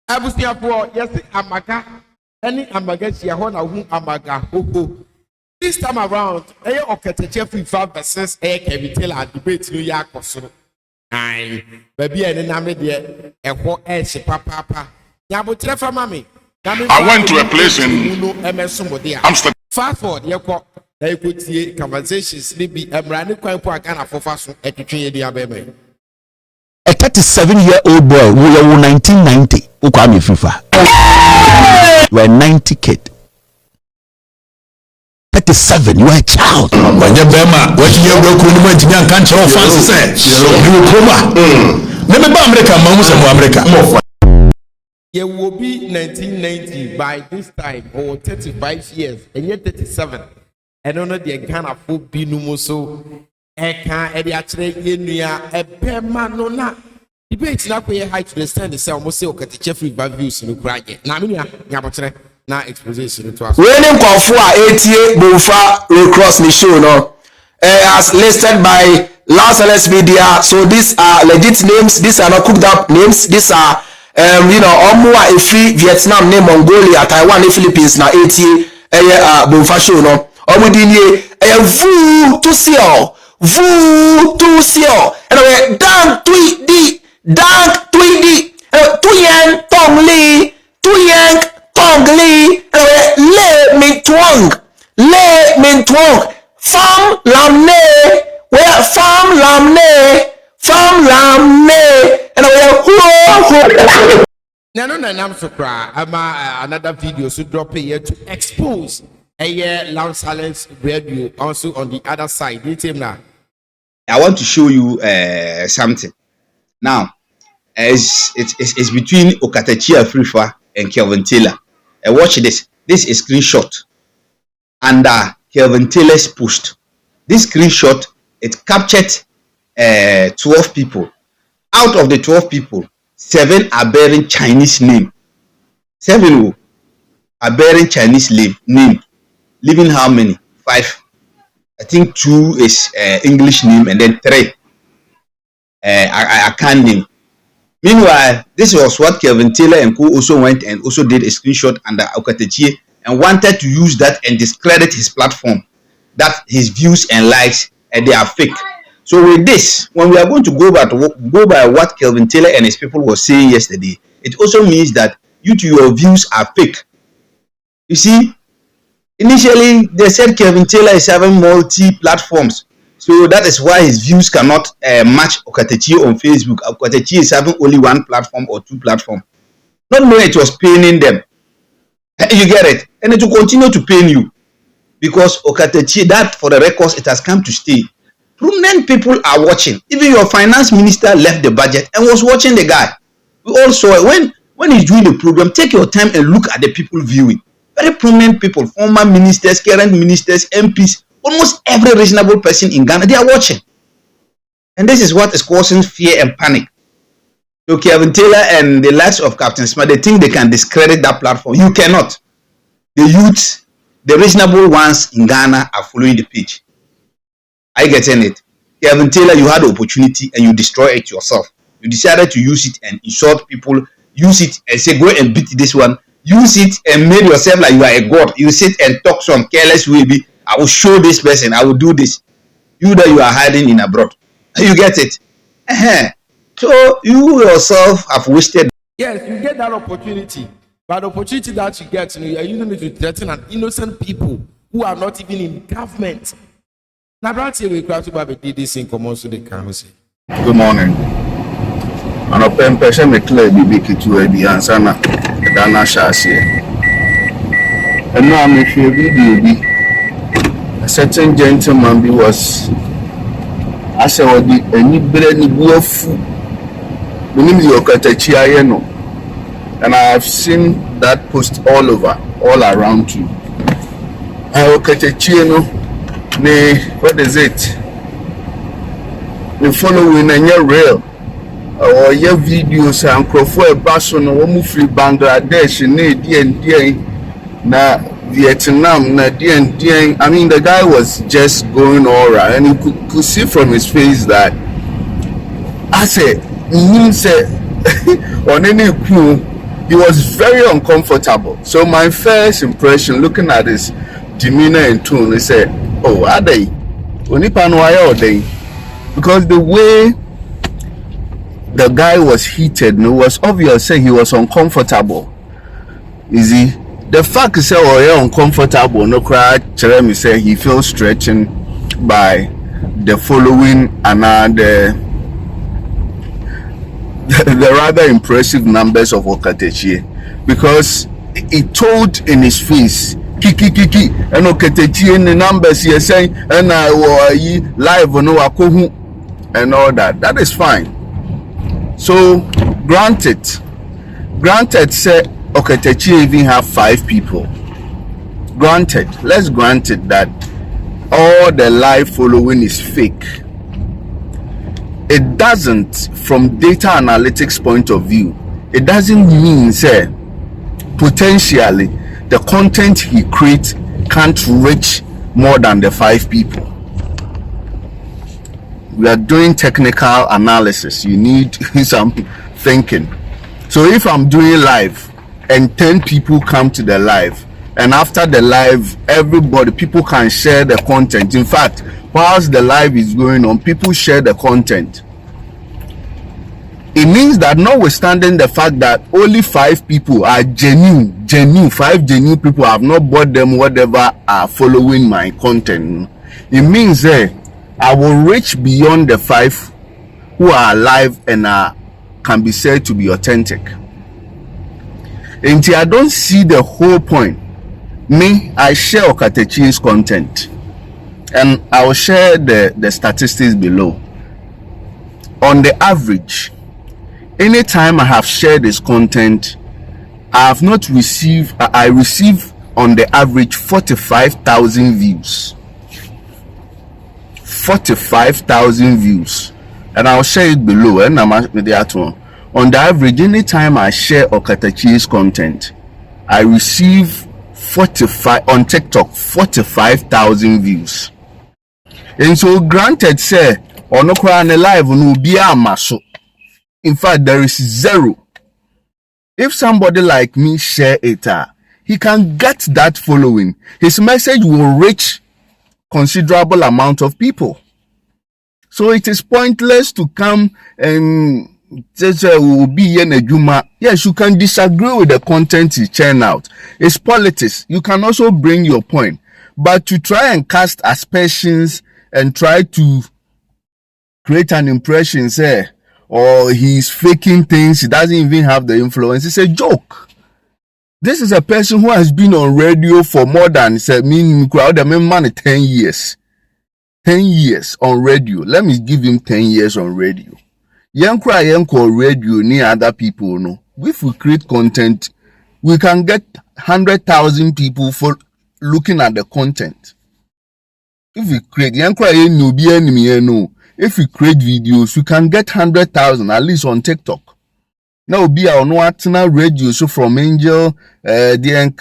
Abusiafo, yes, Amaga. Any Amaga here, who Amaga, ho. This time around, Okatakyie Afrifa Is can be tell our debate New York or so. Aye, baby, and then a whole edge, papa. Yabutre for mommy. I went to a place in Amsterdam. Fast forward, you could see conversations, maybe a brand new coin for a kind of fast at the tree. A 37-year-old boy who was 1990 Okatakyie Afrifa were 90 kid. 37, you are a child. When you bema, what you broke when you went to young country or fancy said, you coma. Never America, Mamus and America. It will be 1990 by this time, or 35 years, and yet 37. And on the kind of food binumuso, a actually a permanona. Debates now pay high to the stand the same, almost say, Okatakyie Afrifa views in Ukraine. Now, na exposition to us. When you come for 88 Bofa recross the show, no, as listed by Las Media. So these are legit names. These are not cooked up names. These are, Omwa Efi, Vietnam, name Mongolia, Taiwan, Philippines. Na 88 Bofa show, no. Omudinye vu to see all, Anyway, dank tweet di, tuyang tong li, tuyang. Tongli, le min twang, fam lamne, where fam lamne, and where I'm so proud. Another video so drop here to expose a loud silence radio also on the other side. Now, I want to show you something. Now, it's between Okatakyie Afrifa and Kelvin Taylor. Watch this. This is screenshot under Kelvin Taylor's post. This screenshot, it captured 12 people. Out of the 12 people, 7 are bearing Chinese name. 7 are bearing Chinese name. Leaving how many? 5. I think 2 is English name, and then 3 I can't name. Meanwhile, this was what Kelvin Taylor and co also went and also did a screenshot under Okatakyie and wanted to use that and discredit his platform, that his views and likes and they are fake. So with this, when we are going to go by what Kelvin Taylor and his people were saying yesterday, it also means that your views are fake. You see, initially they said Kelvin Taylor is having multi-platforms. So that is why his views cannot match Okatakyie on Facebook. Okatakyie is having only 1 platform or 2 platforms. Not knowing it was paining them. You get it? And it will continue to pain you. Because Okatakyie, that for the records, it has come to stay. Prominent people are watching. Even your finance minister left the budget and was watching the guy. We all saw it. When he's doing the program, take your time and look at the people viewing. Very prominent people, former ministers, current ministers, MPs. Almost every reasonable person in Ghana, they are watching. And this is what is causing fear and panic. So Kelvin Taylor and the likes of Captain Smart, they think they can discredit that platform. You cannot. The youth, the reasonable ones in Ghana are following the page. Are you getting it? Kelvin Taylor, you had the opportunity and you destroyed it yourself. You decided to use it and insult people. Use it and say, go and beat this one. Use it and make yourself like you are a god. You sit and talk some careless way. I will show this person, I will do this. You that you are hiding in abroad. You get it? So you yourself have wasted. Yes, you get that opportunity. But the opportunity that you get, you are using it to threaten an innocent people who are not even in government. Now, that's we crowd to did this in common so they can say. Good morning. And a pen person may clear BB to a be answer Dana Shasi. And now I'm a video. A certain gentleman was I said, any bread wolf. We need the Okatakyie, and I have seen that post all over, all around you. Okatakyie, what is it? The following and your real or your videos and Crawford Basson or Mufli Bangladesh and na Vietnam, I mean, the guy was just going all right, and you could see from his face that I said, on any crew, he was very uncomfortable. So my first impression, looking at his demeanor and tone, he said, "Oh, are they? Because the way the guy was heated, it was obvious that he was uncomfortable. You see, the fact is, oh, yeah, uncomfortable. No cry. Jeremy said he feels stretching by the following and the rather impressive numbers of Okatakyie, because he told in his face, kiki, and Okatakyie in the numbers he is saying, and I live no akohu and all that. That is fine. So granted, say Okatakyie even have 5 people. Granted, let's grant it that all the live following is fake. It doesn't, from data analytics point of view, it doesn't mean say potentially the content he creates can't reach more than the 5 people. We are doing technical analysis. You need some thinking. So if I'm doing live and 10 people come to the live, and after the live, people can share the content. In fact, whilst the live is going on, people share the content. It means that, notwithstanding the fact that only 5 people are genuine, 5 genuine people have not bought them whatever are following my content. It means I will reach beyond the 5 who are alive and can be said to be authentic. And I don't see the whole point. Me, I share Okatakyie's content, and I will share the statistics below. On the average, anytime I have shared this content, I receive on the average 45,000 views. 45,000 views, and I'll share it below. And I'm with that one. On the average, anytime I share Okatakyie's content, I receive 45 on TikTok, 45,000 views. And so granted, say on the live no be amaso. In fact, there is 0. If somebody like me share it, he can get that following. His message will reach considerable amount of people. So it is pointless to come and just will be in a juma. Yes, you can disagree with the content you churn out. It's politics. You can also bring your point, but to try and cast aspersions and try to create an impression, say, or he's faking things, he doesn't even have the influence, it's a joke. This is a person who has been on radio for more than 10 years. 10 years on radio. Let me give him 10 years on radio. Yanko radio near other people. No, if we create content, we can get 100,000 people for looking at the content. If we create if we create videos, we can get 100,000 at least on TikTok. Now be our no radio, so from Angel, here Happy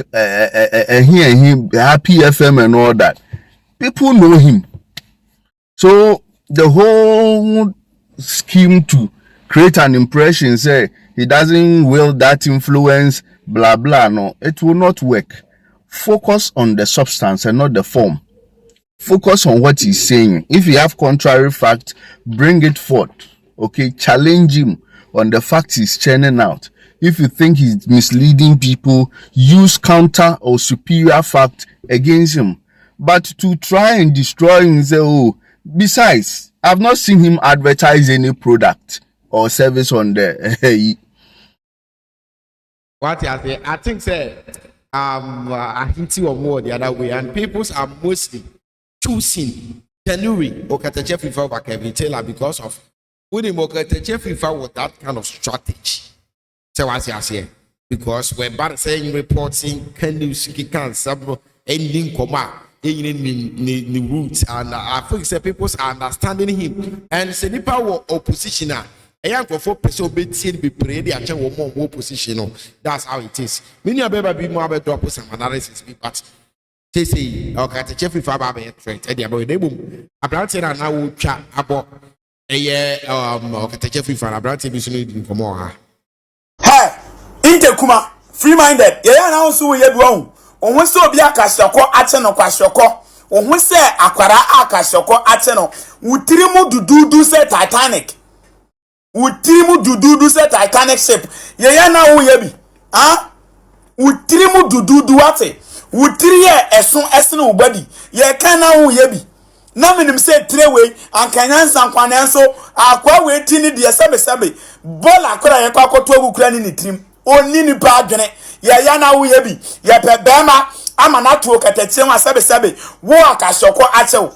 FM and all that. People know him. So the whole scheme to create an impression, say he doesn't wield that influence, blah blah, no, it will not work. Focus on the substance and not the form. Focus on what he's saying. If you have contrary fact, bring it forth. Okay, challenge him on the facts he's churning out. If you think he's misleading people, use counter or superior fact against him. But to try and destroy him, say, oh, besides, I've not seen him advertise any product or service on the. What I think, say, I hint you more the other way, and people are mostly choosing January Okatakyie Afrifa over Kevin Taylor because of when Okatakyie Afrifa with that kind of strategy. So what I say, because when bad saying reporting can you see some ending comma in the roots, and I think say people are understanding him and say the power oppositioner. A young for person be seen be prayed and more position. That's how it is. Many of them be more about drop some analysis, but they say, Okatakyie Afrifa be a threat. And the boom. A brand and now will chat about a year Okatakyie Afrifa, a brand be soon for more. Hey, Intekuma, free-minded. Yeah, now so we have wrong. On one so be a kashoko ateno kwashoko. On one say akwara akashoko ateno. Utirimu dudu say Titanic. Utirimu dudu say Titanic ship. Yeah, now we have. Huh? Utirimu dudu wate. Utiriye esno ubadi. Yeah, can now we have. Na minim say trewe ankanyansa nkwanenso akwa wetini de sebe ball akora ye kwa koto agukura ni trim oni ni pa adwene ya na wo ye bi ye pe bema ama na to Okatakyie wa sebe wo akashoko achew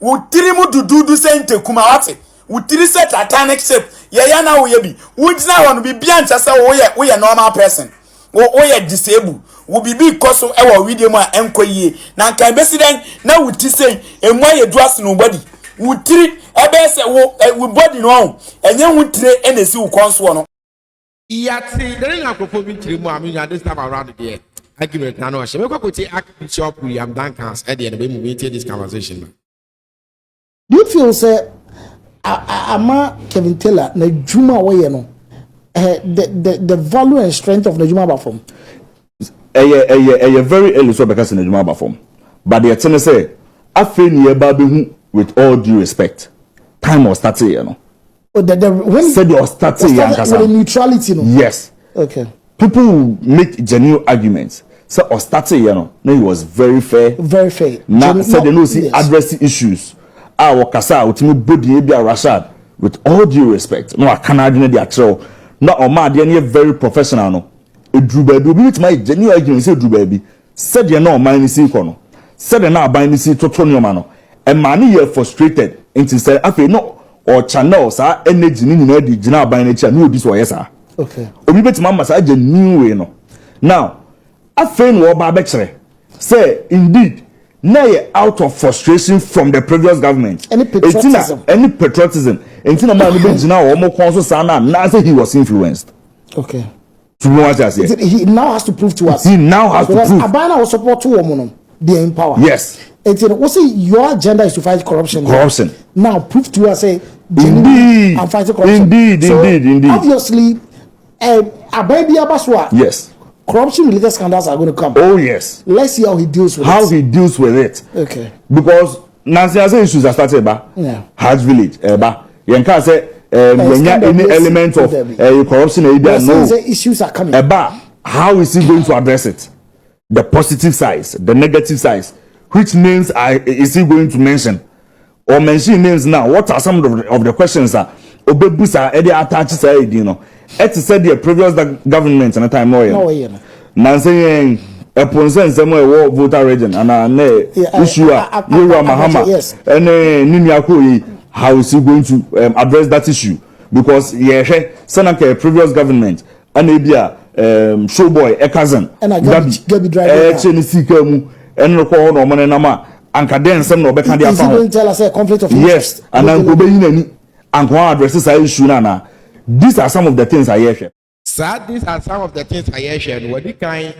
wo tirimu dudu se ntekuma wate wo tiri se Titanic ship ya na wo ye bi wo gina ho no bi bia ncha se wo ye normal person wo ye disabled wo bibi koso ewo video mu a enkoyie na nkan president na wuti sei emu aye duas no body wutiri ebe se wo body no enye wutire enesi wo konso no yati there na akofo bi tiri mu amenya this time around there argument na no she me kwakoti Archbishop William Duncan at the end we move into this conversation. Do you feel say ama Kevin Taylor na juma we no the value and strength of the juma platform a very early so because in the Juma form. But the attorney say, I feel near Baby with all due respect. Time was starting, you know. When said you starting with neutrality, no? Yes. Okay. People who make genuine arguments. So or starting, you know, then he was very fair. Very fair. Now said they know see addressing issues. Our Kasa with me body Rashad with all due respect. No, I can't argue the actual. No, Omar, they are very professional, no. Drew baby with my genuine argument say Drew baby said you know mind see kono said na ban see to tonyo mano and man you frustrated into say afi no or channel sa energy ni nyina di gina ban na cha no odi so yes sir okay obi beti mama sa genuine way no now afi no oba be kire say indeed na ye out of frustration from the previous government any patriotism entina man no be gina o mo kon so sa na say he was influenced. Okay. To what I say. He now has to prove to us. He now has to prove. Abana will support two women. They are in power. Yes. We'll say your agenda is to fight corruption. Corruption. Now prove to us, say, indeed, and fight corruption. Indeed. Obviously, Ababy Abaswa. Yes. Corruption-related scandals are going to come. Oh yes. Let's see how he deals with it. How he deals with it. Okay. Because Nancy issues are started by Hajj Village. Yenka say. Any element of corruption issues are coming. How is he going to address it? The positive sides, the negative sides. Which names is he going to mention? Or mention names now? What are some of the questions? Obebusa Eddie attaches you know. It said the previous government and a time no Nancy Eponsen somewhere voter region and issue Yura Mahama and Ninyako. How is he going to address that issue? Because Senaka previous government and Abia showboy a cousin and Gabi driver and recall no man nama and Kaden some no better tell us a conflict of interest. Yes, and then go be and addresses our issue nana. These are some of the things I hear. Sir, these are some of the things I hear. What the kind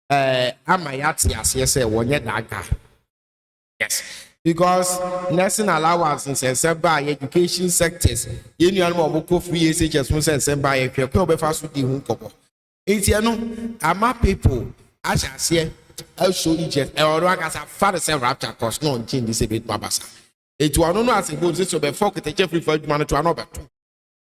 amayati as yes, one yet yes. Because nursing allowance in by education sectors, you know, free SHS, and by a people fast with the home. It's ama people, I shall say, I'll show you just or as a father said, rapture cost no change this a bit, Babasa. It was no as it goes to be focused at Jeffrey for money to another.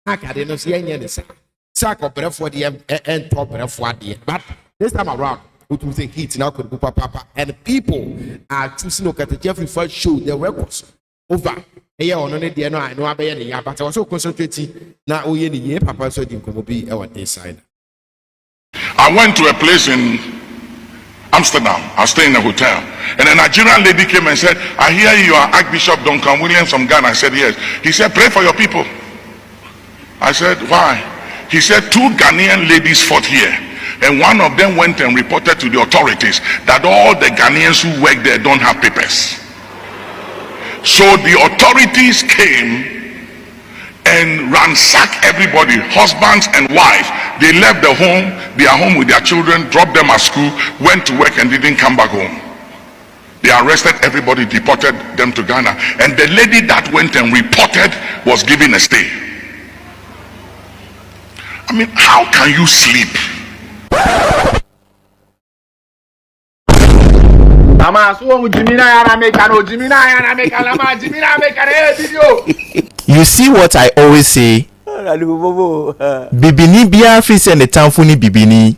I can't see any other sack of breath for the end top breath for the but this time around. Which will say heat now could go papa and people are choosing to look at the Jeffrey first show their records over a year on it. I know I bear but I was so concentrating now. Oh, yeah, papa so you can be our day side. I went to a place in Amsterdam. I was staying in a hotel, and a Nigerian lady came and said, "I hear you are Archbishop Duncan William from Ghana." I said, "Yes." He said, "Pray for your people." I said, "Why?" He said, "Two Ghanaian ladies fought here. And one of them went and reported to the authorities that all the Ghanaians who work there don't have papers. So the authorities came and ransacked everybody, husbands and wives. They left their home with their children, dropped them at school, went to work and didn't come back home. They arrested everybody, deported them to Ghana. And the lady that went and reported was given a stay. I mean, how can you sleep? You see what I always say? Bibini biya fi se ne tamfuni bibini.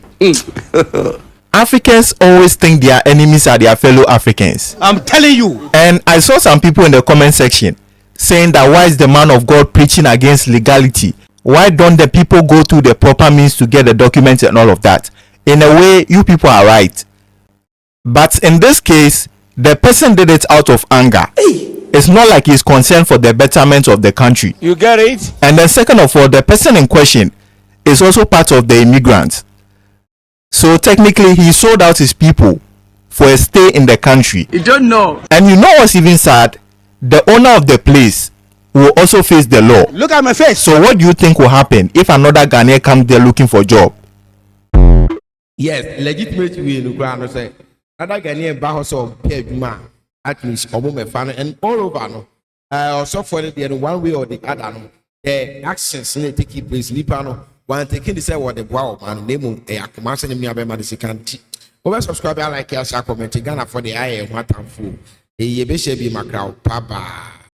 Africans always think their enemies are their fellow Africans. I'm telling you. And I saw some people in the comment section saying that why is the man of God preaching against legality? Why don't the people go through the proper means to get the documents and all of that? In a way, you people are right. But in this case, the person did it out of anger. It's not like he's concerned for the betterment of the country. You get it? And then second of all, the person in question is also part of the immigrants. So technically, he sold out his people for a stay in the country. You don't know. And you know what's even sad? The owner of the place will also face the law. Look at my face. So what do you think will happen if another Ghanaian comes there looking for a job? Yes, legitimate way in the say another Ghanaian back of pay juma at least and all over no. Also for the one way or the other no. The actions need to keep place no. One taking the say what the wow man name a commercial in me abema the second. Over subscribe like share comment Ghana for the eye and what I'm full. Ye be she be macrow papa.